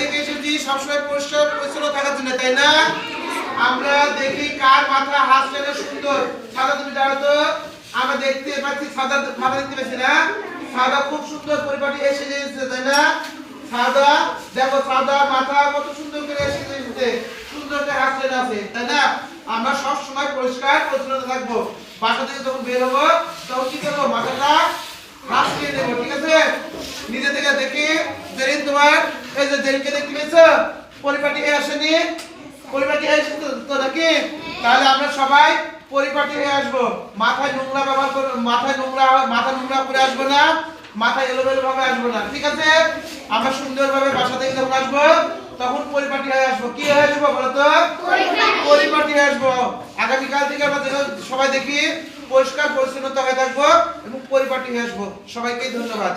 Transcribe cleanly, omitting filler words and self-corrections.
দেখে এসেছি সবসময় পরিষ্কার পরিচ্ছন্ন থাকার জন্য, তাই না? আমরা দেখি কার মাথা হাসলে সুন্দর। সাদা তুমি দাঁড়াও তো, আমরা দেখতে পাচ্ছি সাদা মাথা দেখতে পাচ্ছি না? সাদা খুব সুন্দর পরিপাটি এসে গেছে, তাই না? সাদা দেখো, সাদা মাথা কত সুন্দর করে এসে গেছে, সুন্দর করে হাসলে আছে, তাই না? আমরা সব সময় পরিষ্কার পরিচ্ছন্ন থাকবো। বাসা থেকে যখন বের হবো তখন কি করবো? মাথাটা হাসিয়ে দেবো, ঠিক আছে? নিজে থেকে দেখি জেরিন, তোমার এই যে জেরিনকে দেখতে পেয়েছো পরিপাটি হয়ে আসেনি? পরিপাটি হয়ে এসেছে তো নাকি? তাহলে আমরা সবাই পরিপাটি হয়ে আসবো। মাথায় নোংরা ব্যবহার করবো, মাথা নোংরা করে আসবো না, মাথায় এলোমেলো ভাবে আসবো না, ঠিক আছে? আমরা সুন্দরভাবে বাসা থেকে যখন আসবো তখন পরিপাটি হয়ে আসবো। কি হয়ে আসবো বলো তো? পরিপাটি হয়ে আসবো। আগামীকাল থেকে আমরা সবাই দেখি পরিষ্কার পরিচ্ছন্নতা হয়ে থাকবো এবং পরিপাটি হয়ে আসবো। সবাইকে ধন্যবাদ।